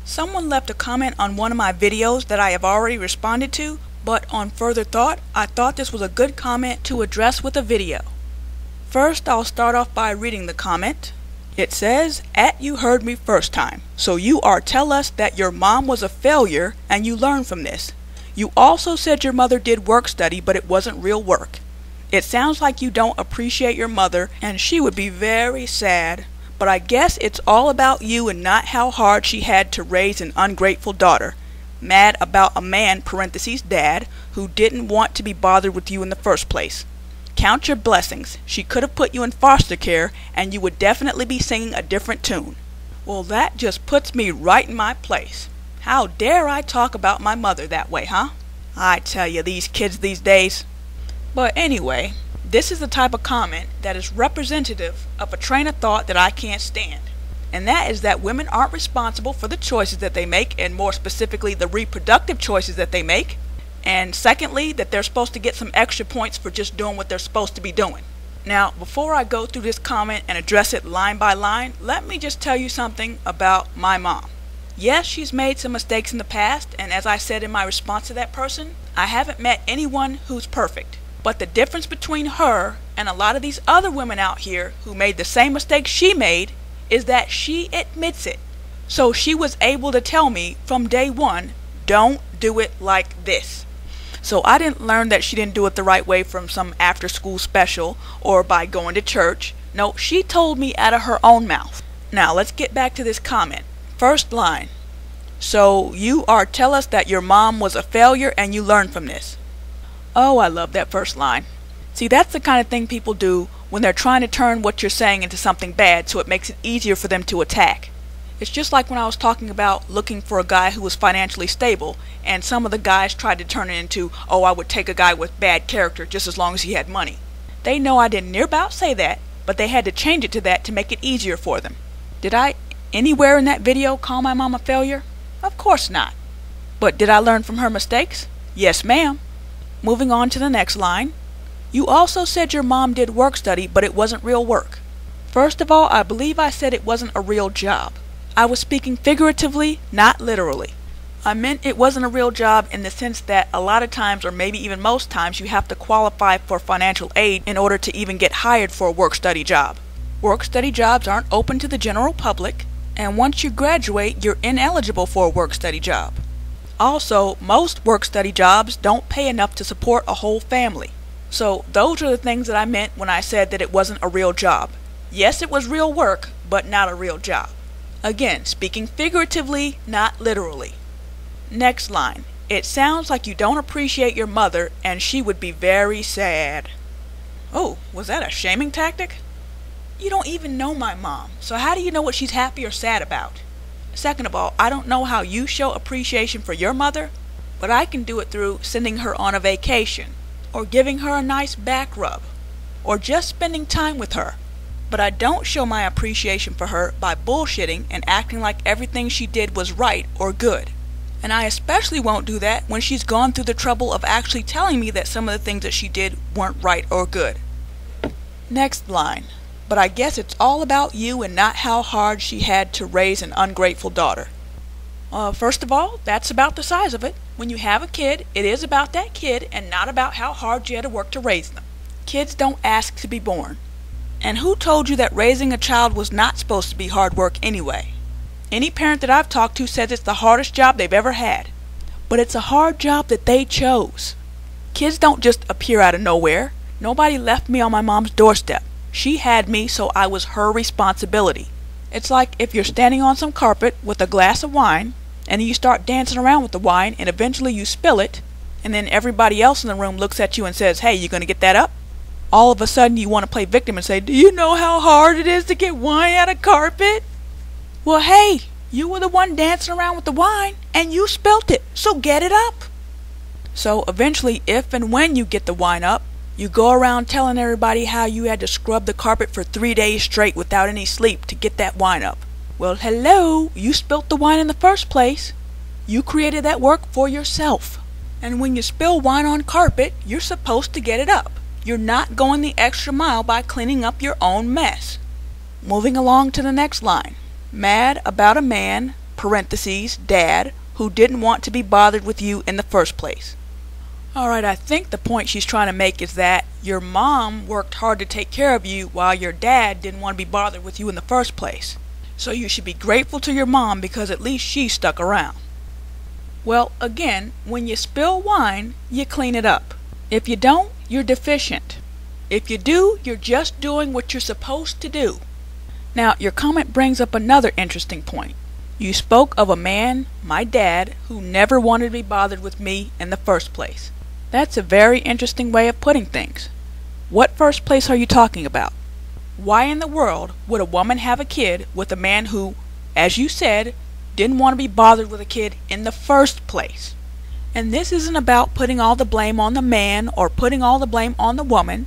Someone left a comment on one of my videos that I have already responded to, but on further thought, I thought this was a good comment to address with a video. First, I'll start off by reading the comment. It says, "You heard me first time, so you are tell us that your mom was a failure and you learned from this. You also said your mother did work study, but it wasn't real work. It sounds like you don't appreciate your mother and she would be very sad. But I guess it's all about you and not how hard she had to raise an ungrateful daughter. Mad about a man, parentheses, dad, who didn't want to be bothered with you in the first place. Count your blessings. She could have put you in foster care and you would definitely be singing a different tune." Well, that just puts me right in my place. How dare I talk about my mother that way, huh? I tell you, these kids these days. But anyway, this is the type of comment that is representative of a train of thought that I can't stand. And that is that women aren't responsible for the choices that they make, and more specifically the reproductive choices that they make. And secondly, that they're supposed to get some extra points for just doing what they're supposed to be doing. Now, before I go through this comment and address it line by line, let me just tell you something about my mom. Yes, she's made some mistakes in the past, and as I said in my response to that person, I haven't met anyone who's perfect. But the difference between her and a lot of these other women out here who made the same mistake she made is that she admits it. So she was able to tell me from day one, don't do it like this. So I didn't learn that she didn't do it the right way from some after school special or by going to church. No, she told me out of her own mouth. Now let's get back to this comment. First line. "So you are tell us that your mom was a failure and you learned from this." Oh, I love that first line. See, that's the kind of thing people do when they're trying to turn what you're saying into something bad so it makes it easier for them to attack. It's just like when I was talking about looking for a guy who was financially stable, and some of the guys tried to turn it into, oh, I would take a guy with bad character just as long as he had money. They know I didn't near about say that, but they had to change it to that to make it easier for them. Did I anywhere in that video call my mom a failure? Of course not. But did I learn from her mistakes? Yes, ma'am. Moving on to the next line. "You also said your mom did work study, but it wasn't real work." First of all, I believe I said it wasn't a real job. I was speaking figuratively, not literally. I meant it wasn't a real job in the sense that a lot of times, or maybe even most times, you have to qualify for financial aid in order to even get hired for a work study job. Work study jobs aren't open to the general public, and once you graduate, you're ineligible for a work study job. Also, most work study jobs don't pay enough to support a whole family. So those are the things that I meant when I said that it wasn't a real job. Yes, it was real work, but not a real job. Again, speaking figuratively, not literally. Next line. "It sounds like you don't appreciate your mother and she would be very sad." Oh, was that a shaming tactic? You don't even know my mom, so how do you know what she's happy or sad about? Second of all, I don't know how you show appreciation for your mother, but I can do it through sending her on a vacation, or giving her a nice back rub, or just spending time with her. But I don't show my appreciation for her by bullshitting and acting like everything she did was right or good. And I especially won't do that when she's gone through the trouble of actually telling me that some of the things that she did weren't right or good. Next line. "But I guess it's all about you and not how hard she had to raise an ungrateful daughter." First of all, that's about the size of it. When you have a kid, it is about that kid and not about how hard you had to work to raise them. Kids don't ask to be born. And who told you that raising a child was not supposed to be hard work anyway? Any parent that I've talked to says it's the hardest job they've ever had. But it's a hard job that they chose. Kids don't just appear out of nowhere. Nobody left me on my mom's doorstep. She had me, so I was her responsibility. It's like if you're standing on some carpet with a glass of wine, and then you start dancing around with the wine, and eventually you spill it, and then everybody else in the room looks at you and says, "Hey, you gonna get that up?" All of a sudden you want to play victim and say, "Do you know how hard it is to get wine out of carpet?" Well, hey, you were the one dancing around with the wine, and you spilt it, so get it up. So eventually, if and when you get the wine up, you go around telling everybody how you had to scrub the carpet for 3 days straight without any sleep to get that wine up. Well, hello, you spilt the wine in the first place. You created that work for yourself. And when you spill wine on carpet, you're supposed to get it up. You're not going the extra mile by cleaning up your own mess. Moving along to the next line. Mad about a man parentheses, dad, who didn't want to be bothered with you in the first place. Alright, I think the point she's trying to make is that your mom worked hard to take care of you while your dad didn't want to be bothered with you in the first place. So you should be grateful to your mom because at least she stuck around. Well, again, when you spill wine, you clean it up. If you don't, you're deficient. If you do, you're just doing what you're supposed to do. Now, your comment brings up another interesting point. You spoke of a man, my dad, who never wanted to be bothered with me in the first place. That's a very interesting way of putting things. What first place are you talking about? Why in the world would a woman have a kid with a man who, as you said, didn't want to be bothered with a kid in the first place? And this isn't about putting all the blame on the man or putting all the blame on the woman.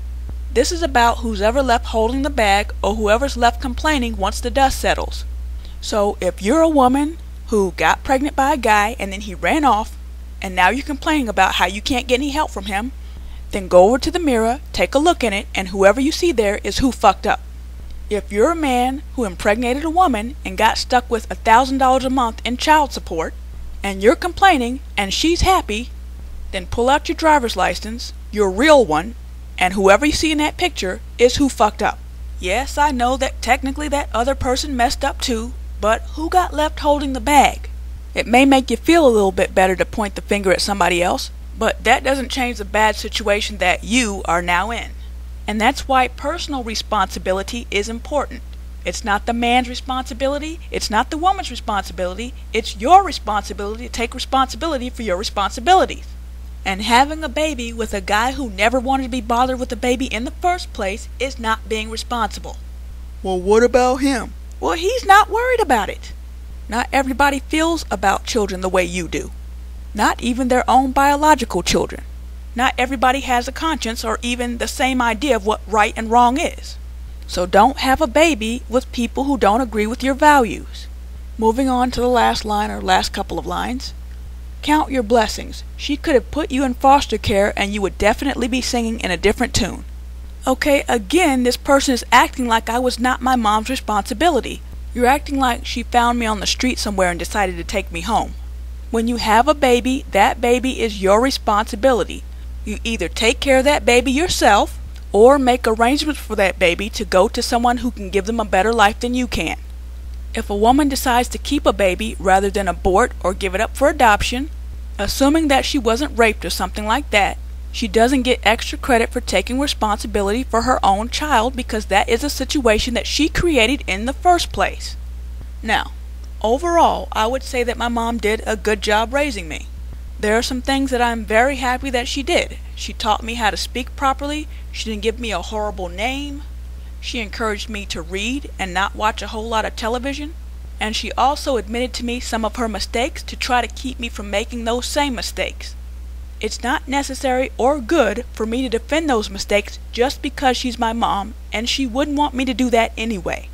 This is about who's ever left holding the bag or whoever's left complaining once the dust settles. So if you're a woman who got pregnant by a guy and then he ran off, and now you're complaining about how you can't get any help from him, then go over to the mirror, take a look in it, and whoever you see there is who fucked up. If you're a man who impregnated a woman and got stuck with $1,000 a month in child support, and you're complaining and she's happy, then pull out your driver's license, your real one, and whoever you see in that picture is who fucked up. Yes, I know that technically that other person messed up too, but who got left holding the bag? It may make you feel a little bit better to point the finger at somebody else, but that doesn't change the bad situation that you are now in. And that's why personal responsibility is important. It's not the man's responsibility, it's not the woman's responsibility, it's your responsibility to take responsibility for your responsibilities. And having a baby with a guy who never wanted to be bothered with a baby in the first place is not being responsible. Well, what about him? Well, he's not worried about it. Not everybody feels about children the way you do. Not even their own biological children. Not everybody has a conscience or even the same idea of what right and wrong is. So don't have a baby with people who don't agree with your values. Moving on to the last line or last couple of lines. Count your blessings. She could have put you in foster care and you would definitely be singing in a different tune. Okay, again, this person is acting like I was not my mom's responsibility. You're acting like she found me on the street somewhere and decided to take me home. When you have a baby, that baby is your responsibility. You either take care of that baby yourself or make arrangements for that baby to go to someone who can give them a better life than you can. If a woman decides to keep a baby rather than abort or give it up for adoption, assuming that she wasn't raped or something like that, she doesn't get extra credit for taking responsibility for her own child because that is a situation that she created in the first place. Now, overall, I would say that my mom did a good job raising me. There are some things that I'm very happy that she did. She taught me how to speak properly. She didn't give me a horrible name. She encouraged me to read and not watch a whole lot of television. And she also admitted to me some of her mistakes to try to keep me from making those same mistakes. It's not necessary or good for me to defend those mistakes just because she's my mom, and she wouldn't want me to do that anyway.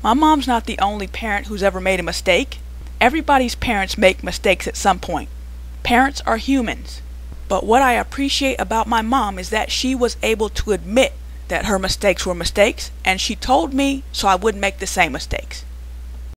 My mom's not the only parent who's ever made a mistake. Everybody's parents make mistakes at some point. Parents are humans. But what I appreciate about my mom is that she was able to admit that her mistakes were mistakes, and she told me so I wouldn't make the same mistakes.